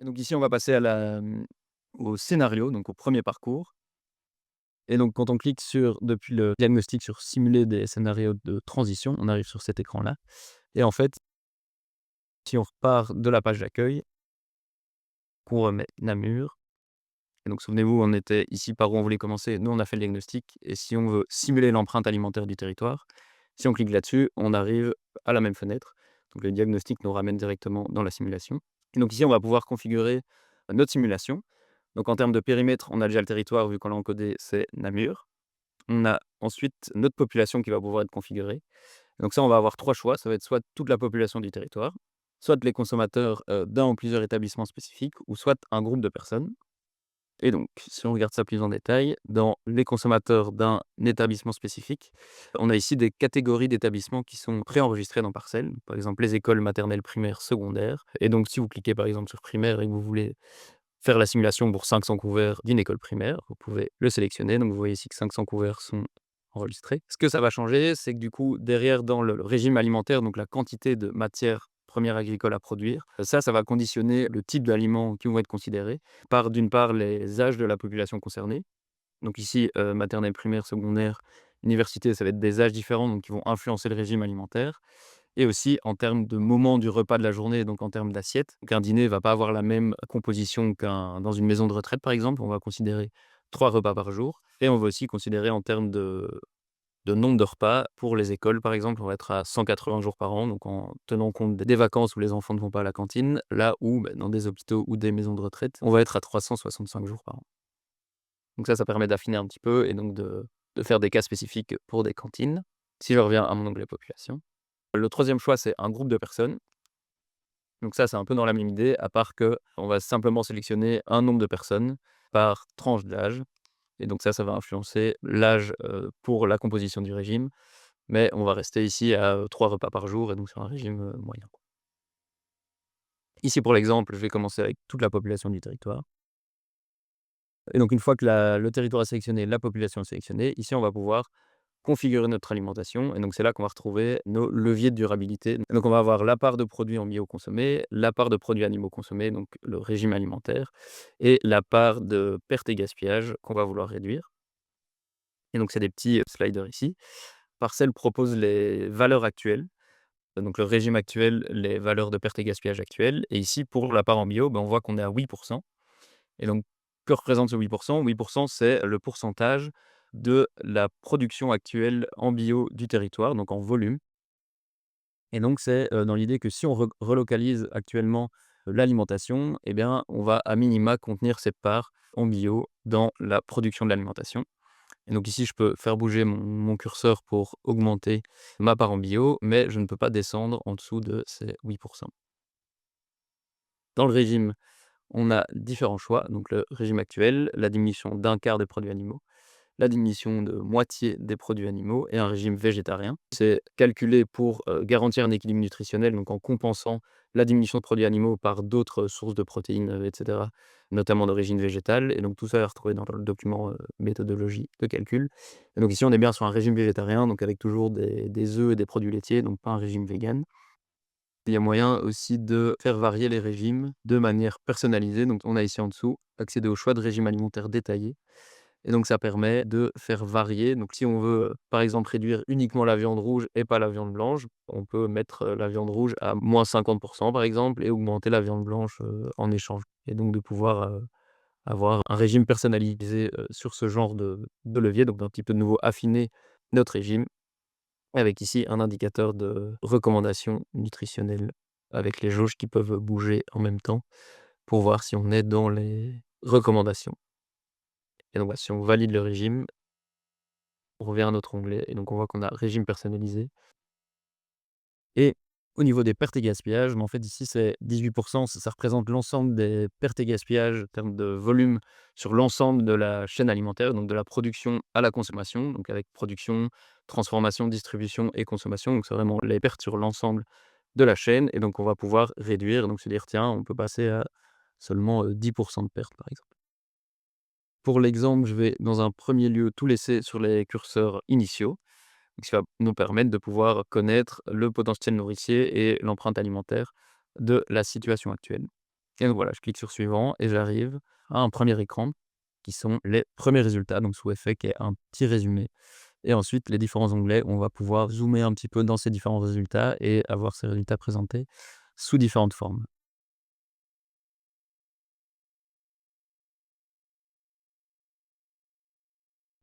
Donc ici, on va passer au scénario, donc au premier parcours. Et donc quand on clique depuis le diagnostic sur simuler des scénarios de transition, on arrive sur cet écran-là. Et en fait, si on repart de la page d'accueil, qu'on remet Namur, et donc souvenez-vous, on était ici par où on voulait commencer. Nous, on a fait le diagnostic. Et si on veut simuler l'empreinte alimentaire du territoire, si on clique là-dessus, on arrive à la même fenêtre. Donc le diagnostic nous ramène directement dans la simulation. Et donc ici, on va pouvoir configurer notre simulation. Donc en termes de périmètre, on a déjà le territoire, vu qu'on l'a encodé, c'est Namur. On a ensuite notre population qui va pouvoir être configurée. Donc ça, on va avoir 3 choix. Ça va être soit toute la population du territoire, soit les consommateurs, d'un ou plusieurs établissements spécifiques, ou soit un groupe de personnes. Et donc, si on regarde ça plus en détail, dans les consommateurs d'un établissement spécifique, on a ici des catégories d'établissements qui sont préenregistrés dans Parcelles. Par exemple, les écoles maternelles, primaires, secondaires. Et donc, si vous cliquez par exemple sur primaire et que vous voulez faire la simulation pour 500 couverts d'une école primaire, vous pouvez le sélectionner. Donc, vous voyez ici que 500 couverts sont enregistrés. Ce que ça va changer, c'est que du coup, derrière, dans le régime alimentaire, donc la quantité de matières premières agricoles à produire, ça va conditionner le type d'aliments qui vont être considérés par, d'une part, les âges de la population concernée. Donc ici, maternelle, primaire, secondaire, université, ça va être des âges différents, donc qui vont influencer le régime alimentaire. Et aussi en termes de moment du repas de la journée, donc en termes d'assiette. Donc un dîner ne va pas avoir la même composition dans une maison de retraite, par exemple. On va considérer 3 repas par jour. Et on va aussi considérer en termes de nombre de repas. Pour les écoles, par exemple, on va être à 180 jours par an, donc en tenant compte des vacances où les enfants ne vont pas à la cantine, là où, dans des hôpitaux ou des maisons de retraite, on va être à 365 jours par an. Donc ça permet d'affiner un petit peu et donc de faire des cas spécifiques pour des cantines. Si je reviens à mon onglet population. Le troisième choix, c'est un groupe de personnes. Donc ça, c'est un peu dans la même idée, à part que on va simplement sélectionner un nombre de personnes par tranche d'âge. Et donc ça va influencer l'âge, pour la composition du régime. Mais on va rester ici à, 3 repas par jour et donc sur un régime, moyen, quoi. Ici, pour l'exemple, je vais commencer avec toute la population du territoire. Et donc une fois que le territoire est sélectionné, la population est sélectionnée, ici, on va pouvoir configurer notre alimentation. Et donc c'est là qu'on va retrouver nos leviers de durabilité. Donc on va avoir la part de produits en bio consommés, la part de produits animaux consommés, donc le régime alimentaire, et la part de perte et gaspillage qu'on va vouloir réduire. Et donc c'est des petits, sliders ici. Parcelle propose les valeurs actuelles, donc le régime actuel, les valeurs de perte et gaspillage actuelles. Et ici, pour la part en bio, on voit qu'on est à 8. Et donc, que représente ce 8? 8, c'est le pourcentage de la production actuelle en bio du territoire, donc en volume. Et donc c'est, dans l'idée que si on relocalise actuellement, l'alimentation, eh bien, on va à minima contenir cette part en bio dans la production de l'alimentation. Et donc ici, je peux faire bouger mon curseur pour augmenter ma part en bio, mais je ne peux pas descendre en dessous de ces 8. Dans le régime, on a différents choix. Donc le régime actuel, la diminution d'un quart des produits animaux, la diminution de moitié des produits animaux et un régime végétarien. C'est calculé pour, garantir un équilibre nutritionnel, donc en compensant la diminution de produits animaux par d'autres sources de protéines, et cetera, notamment d'origine végétale. Et donc tout ça est retrouvé dans le document, méthodologie de calcul. Et donc ici, on est bien sur un régime végétarien, donc avec toujours des œufs et des produits laitiers, donc pas un régime végan. Il y a moyen aussi de faire varier les régimes de manière personnalisée. Donc on a ici en dessous, accéder au choix de régime alimentaire détaillé. Et donc ça permet de faire varier. Donc si on veut, par exemple, réduire uniquement la viande rouge et pas la viande blanche, on peut mettre, la viande rouge à -50 par exemple et augmenter la viande blanche, en échange. Et donc de pouvoir, avoir un régime personnalisé, sur ce genre de levier. Donc d'un petit peu de nouveau affiner notre régime avec ici un indicateur de recommandation nutritionnelle avec les jauges qui peuvent bouger en même temps pour voir si on est dans les recommandations. Et donc, si on valide le régime, on revient à notre onglet et donc on voit qu'on a régime personnalisé. Et au niveau des pertes et gaspillages, en fait ici c'est 18. Ça représente l'ensemble des pertes et gaspillages en termes de volume sur l'ensemble de la chaîne alimentaire, donc de la production à la consommation, donc avec production, transformation, distribution et consommation. Donc c'est vraiment les pertes sur l'ensemble de la chaîne. Et donc on va pouvoir réduire, donc se dire: «Tiens, on peut passer à seulement, 10 de pertes», par exemple. Pour l'exemple, je vais dans un premier lieu tout laisser sur les curseurs initiaux, donc ce qui va nous permettre de pouvoir connaître le potentiel nourricier et l'empreinte alimentaire de la situation actuelle. et donc voilà, je clique sur suivant et j'arrive à un premier écran qui sont les premiers résultats, donc sous effet qui est un petit résumé et ensuite les différents onglets, on va pouvoir zoomer un petit peu dans ces différents résultats et avoir ces résultats présentés sous différentes formes.